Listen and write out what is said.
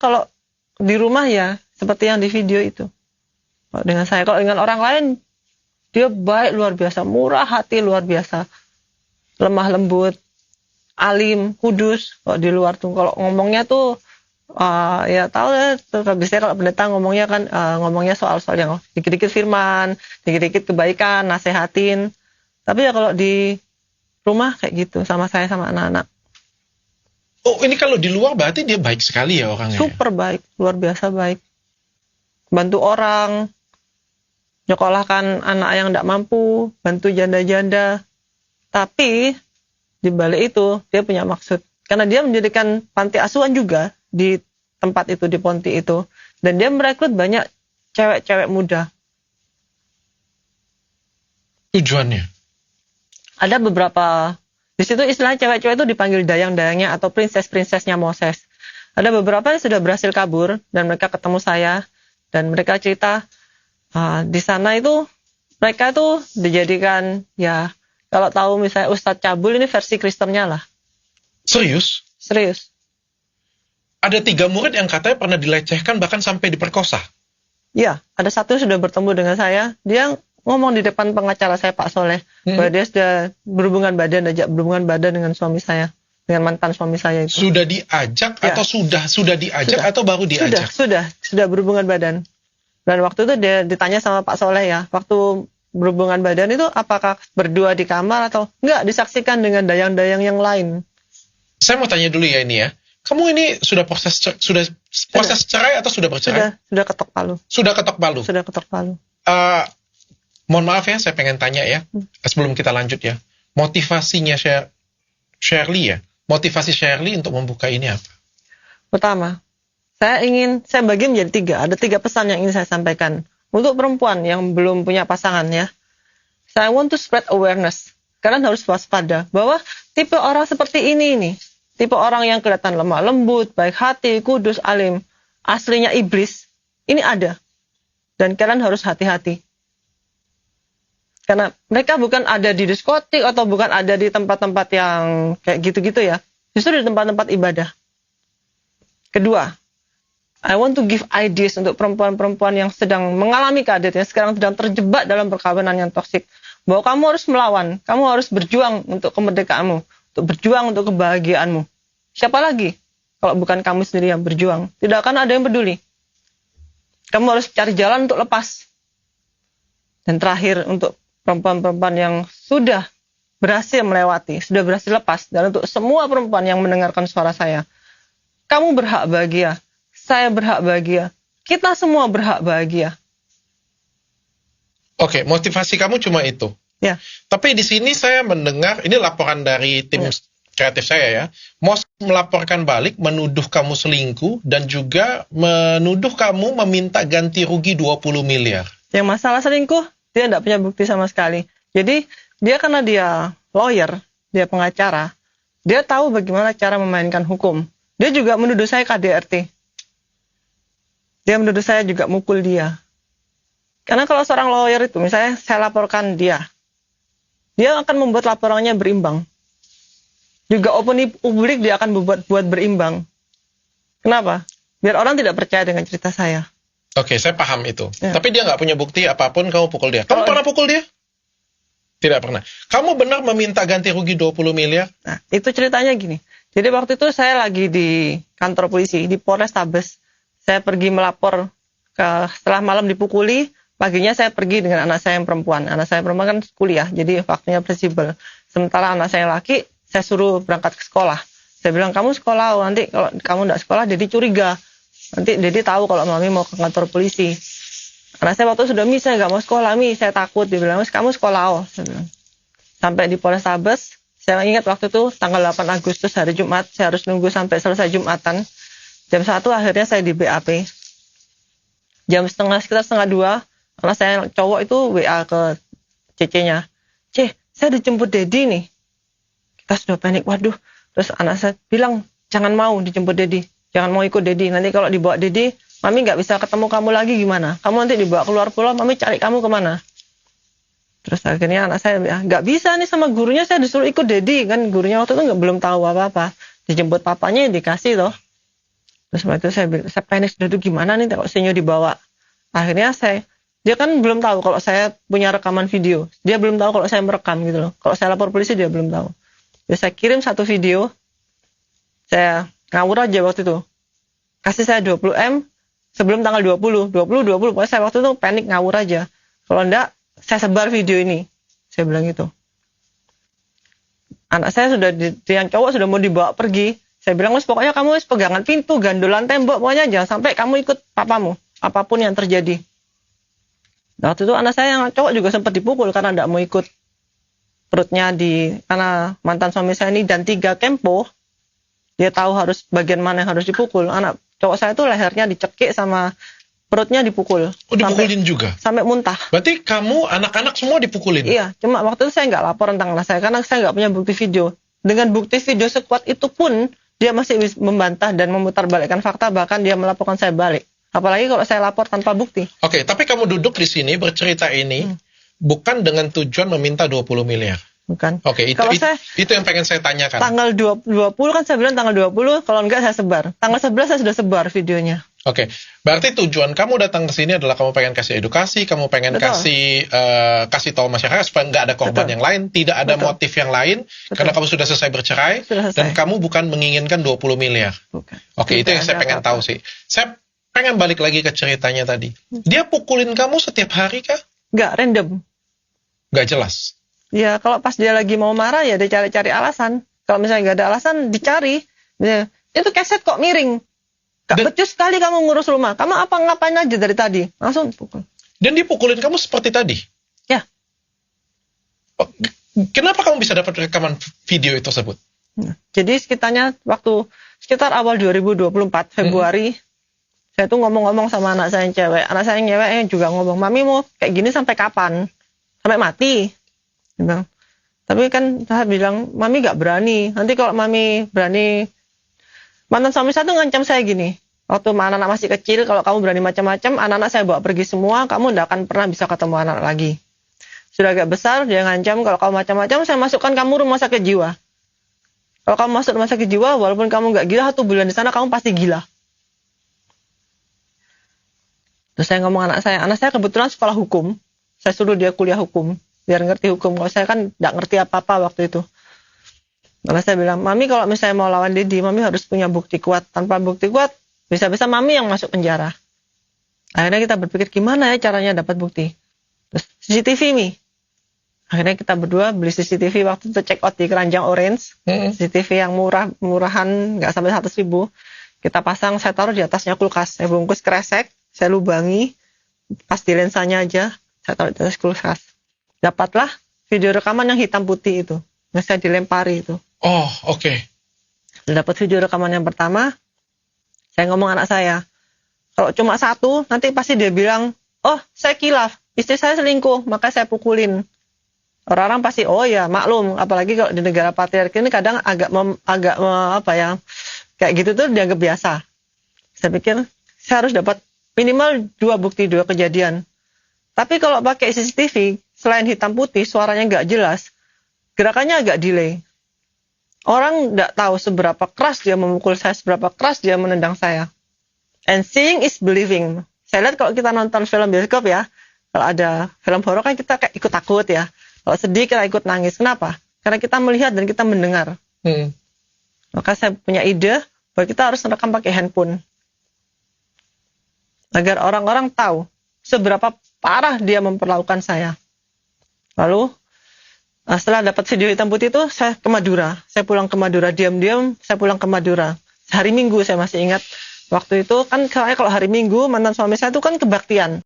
kalau di rumah ya seperti yang di video itu. Kalau dengan saya, kalau dengan orang lain dia baik luar biasa, murah hati luar biasa, lemah lembut, alim, kudus. Kalau di luar tuh kalau ngomongnya tuh ya tahu ya, biasanya kalau pendeta ngomongnya kan ngomongnya soal-soal yang dikit-dikit firman, dikit-dikit kebaikan, nasehatin. Tapi ya kalau di rumah kayak gitu sama saya sama anak-anak. Oh, ini kalau di luar berarti dia baik sekali ya orangnya. Super baik, luar biasa baik. Bantu orang, nyekolahkan anak yang tidak mampu, bantu janda-janda. Tapi di balik itu dia punya maksud. Karena dia mendirikan panti asuhan juga di tempat itu, di Ponti itu. Dan dia merekrut banyak cewek-cewek muda. Tujuannya? Ada beberapa, di situ istilah cewek-cewek itu dipanggil dayang-dayangnya atau princess-princessnya Moses. Ada beberapa yang sudah berhasil kabur dan mereka ketemu saya dan mereka cerita di sana itu mereka tuh dijadikan ya kalau tahu misalnya Ustadz Cabul ini versi Kristennya lah. Serius? Serius. Ada 3 murid yang katanya pernah dilecehkan bahkan sampai diperkosa. Iya, ada satu sudah bertemu dengan saya. Dia ngomong di depan pengacara saya Pak Soleh bahwa dia sudah berhubungan badan dengan suami saya, dengan mantan suami saya itu. Sudah diajak atau sudah diajak atau baru diajak? Sudah berhubungan badan. Dan waktu itu dia ditanya sama Pak Soleh ya, waktu berhubungan badan itu apakah berdua di kamar atau enggak, disaksikan dengan dayang-dayang yang lain. Saya mau tanya dulu ya ini ya. Kamu ini sudah proses cerai atau sudah bercerai? Sudah ketok palu. Sudah ketok palu. Sudah ketok palu. Mohon maaf ya, saya pengen tanya ya, sebelum kita lanjut ya. Motivasinya Shirley ya? Motivasi Shirley untuk membuka ini apa? Pertama, saya bagi menjadi 3. Ada 3 pesan yang ingin saya sampaikan. Untuk perempuan yang belum punya pasangan ya, saya want to spread awareness. Kalian harus waspada bahwa tipe orang seperti ini, tipe orang yang kelihatan lemah lembut, baik hati, kudus, alim, aslinya iblis, ini ada. Dan kalian harus hati-hati. Karena mereka bukan ada di diskotik atau bukan ada di tempat-tempat yang kayak gitu-gitu ya. Justru di tempat-tempat ibadah. Kedua, I want to give ideas untuk perempuan-perempuan yang sedang mengalami keadaan, yang sekarang sedang terjebak dalam perkawinan yang toksik. Bahwa kamu harus melawan, kamu harus berjuang untuk kemerdekaanmu, untuk berjuang untuk kebahagiaanmu. Siapa lagi? Kalau bukan kamu sendiri yang berjuang, tidak akan ada yang peduli. Kamu harus cari jalan untuk lepas. Dan terakhir, untuk perempuan-perempuan yang sudah berhasil melewati, sudah berhasil lepas, dan untuk semua perempuan yang mendengarkan suara saya, kamu berhak bahagia, saya berhak bahagia, kita semua berhak bahagia. Oke, motivasi kamu cuma itu. Ya. Tapi di sini saya mendengar, ini laporan dari tim kreatif saya ya, Mos melaporkan balik, menuduh kamu selingkuh, dan juga menuduh kamu meminta ganti rugi 20 miliar. Yang masalah selingkuh, dia tidak punya bukti sama sekali. Jadi, dia karena dia lawyer, dia pengacara, dia tahu bagaimana cara memainkan hukum. Dia juga menuduh saya KDRT. Dia menuduh saya juga mukul dia. Karena kalau seorang lawyer itu, misalnya saya laporkan dia akan membuat laporannya berimbang. Juga opini publik dia akan buat berimbang. Kenapa? Biar orang tidak percaya dengan cerita saya. Oke, saya paham itu. Ya. Tapi dia nggak punya bukti apapun kamu pukul dia. Kamu pernah pukul dia? Tidak pernah. Kamu benar meminta ganti rugi 20 miliar? Nah, itu ceritanya gini. Jadi waktu itu saya lagi di kantor polisi, di Polrestabes. Saya pergi melapor setelah malam dipukuli, paginya saya pergi dengan anak saya yang perempuan. Anak saya perempuan kan kuliah, jadi waktunya fleksibel. Sementara anak saya laki, saya suruh berangkat ke sekolah. Saya bilang, kamu sekolah, nanti kalau kamu tidak sekolah, Dedi curiga. Nanti Dedi tahu kalau Mami mau ke kantor polisi. Karena saya waktu sudah, Mi, saya nggak mau sekolah, Mi, saya takut. Dia bilang, kamu sekolah, saya bilang. Sampai di Polrestabes, saya ingat waktu itu tanggal 8 Agustus hari Jumat, saya harus nunggu sampai selesai Jumatan. Jam 1 akhirnya saya di BAP. Sekitar setengah 2, karena saya cowok itu WA ke CC-nya. Saya dijemput Dedi nih. Kita sudah panik, waduh. Terus anak saya bilang, jangan mau dijemput Dedi. Jangan mau ikut Dedi. Nanti kalau dibawa Dedi, Mami nggak bisa ketemu kamu lagi gimana? Kamu nanti dibawa keluar pulau, Mami cari kamu kemana? Terus akhirnya anak saya bilang, nggak bisa nih sama gurunya, saya disuruh ikut Dedi. Kan gurunya waktu itu belum tahu apa-apa. Dijemput papanya, dikasih loh. Terus setelah itu saya panik, sudah tuh gimana nih kalau Sinyo dibawa. Akhirnya dia kan belum tahu kalau saya punya rekaman video. Dia belum tahu kalau saya merekam gitu loh. Kalau saya lapor polisi dia belum tahu. Jadi saya kirim satu video. Saya ngawur aja waktu itu. Kasih saya 20M sebelum tanggal 20. Pokoknya saya waktu itu panik ngawur aja. Kalau enggak, saya sebar video ini. Saya bilang gitu. Anak saya yang cowok sudah mau dibawa pergi. Saya bilang, pokoknya kamu pegangan pintu, gandolan tembok, pokoknya jangan sampai kamu ikut papamu, apapun yang terjadi. Nah, waktu itu anak saya yang cowok juga sempat dipukul karena tidak mau ikut perutnya karena mantan suami saya ini dan 3 kempo, dia tahu harus bagian mana yang harus dipukul. Anak cowok saya itu lehernya dicekik sama perutnya dipukul. Oh, dipukulin juga? Sampai muntah. Berarti kamu, anak-anak semua dipukulin? Iya, cuma waktu itu saya nggak lapor tentang anak saya karena saya nggak punya bukti video. Dengan bukti video sekuat itu pun, dia masih membantah dan memutarbalikkan fakta, bahkan dia melaporkan saya balik. Apalagi kalau saya lapor tanpa bukti. Oke, tapi kamu duduk di sini bercerita ini bukan dengan tujuan meminta 20 miliar. Bukan. Oke, itu yang pengen saya tanyakan. Tanggal 20 kan saya bilang tanggal 20, kalau enggak saya sebar. Tanggal 11 saya sudah sebar videonya. Oke, berarti tujuan kamu datang ke sini adalah kamu pengen kasih edukasi, kamu pengen kasih tahu masyarakat supaya nggak ada korban yang lain, tidak ada motif yang lain, karena kamu sudah selesai bercerai, dan kamu bukan menginginkan 20 miliar. Bukan. Oke, itu yang saya pengen tahu sih. Saya pengen balik lagi ke ceritanya tadi. Dia pukulin kamu setiap hari kah? Nggak, random. Nggak jelas? Ya, kalau pas dia lagi mau marah, ya dia cari-cari alasan. Kalau misalnya nggak ada alasan, dicari. Ya, itu keset kok miring. Gak becus sekali kamu ngurus rumah. Kamu ngapain aja dari tadi? Langsung pukul. Dan dia pukulin kamu seperti tadi? Ya. Oh, kenapa kamu bisa dapat rekaman video itu tersebut? Jadi sekitar awal 2024 Februari, saya tuh ngomong-ngomong sama anak saya yang cewek. Anak saya yang cewek juga ngomong, Mami mau kayak gini sampai kapan? Sampai mati. Dia bilang. Tapi kan saya bilang, Mami gak berani. Nanti kalau Mami berani, mantan suami saya tuh ngancam saya gini. Waktu anak-anak masih kecil, kalau kamu berani macam-macam, anak-anak saya bawa pergi semua, kamu tidak akan pernah bisa ketemu anak lagi. Sudah agak besar, dia ngancam, kalau kamu macam-macam, saya masukkan kamu rumah sakit jiwa. Kalau kamu masuk rumah sakit jiwa, walaupun kamu nggak gila, 1 bulan di sana, kamu pasti gila. Terus saya ngomong anak saya kebetulan sekolah hukum. Saya suruh dia kuliah hukum, biar ngerti hukum. Kalau saya kan nggak ngerti apa-apa waktu itu. Maka saya bilang, Mami kalau misalnya mau lawan Dedi, Mami harus punya bukti kuat. Tanpa bukti kuat, bisa-bisa Mami yang masuk penjara. Akhirnya kita berpikir, gimana ya caranya dapat bukti? Terus CCTV nih. Akhirnya kita berdua beli CCTV waktu itu check out di Keranjang Orange. CCTV yang murahan, nggak sampai 100.000. Kita pasang, saya taruh di atasnya kulkas. Saya bungkus kresek, saya lubangi, pas di lensanya aja, saya taruh di atas kulkas. Dapatlah video rekaman yang hitam putih itu. Yang saya dilempari itu. Oh, oke. Dapat video rekaman yang pertama, saya ngomong anak saya, kalau cuma 1, nanti pasti dia bilang, oh saya kilaf, istri saya selingkuh, maka saya pukulin. Orang-orang pasti, oh ya maklum, apalagi kalau di negara patriarki ini kadang kayak gitu tuh dianggap biasa. Saya pikir, saya harus dapat minimal 2 bukti, 2 kejadian. Tapi kalau pakai CCTV, selain hitam putih, suaranya nggak jelas, gerakannya agak delay. Orang nggak tahu seberapa keras dia memukul saya, seberapa keras dia menendang saya. And seeing is believing. Saya lihat kalau kita nonton film bioskop ya, kalau ada film horor kan kita kayak ikut takut ya. Kalau sedih kita ikut nangis. Kenapa? Karena kita melihat dan kita mendengar. Maka saya punya ide bahwa kita harus merekam pakai handphone. Agar orang-orang tahu seberapa parah dia memperlakukan saya. Lalu setelah dapat video hitam putih itu, saya ke Madura. Saya pulang ke Madura, diam-diam saya pulang ke Madura. Hari Minggu saya masih ingat. Waktu itu kan kalau hari Minggu, mantan suami saya itu kan kebaktian.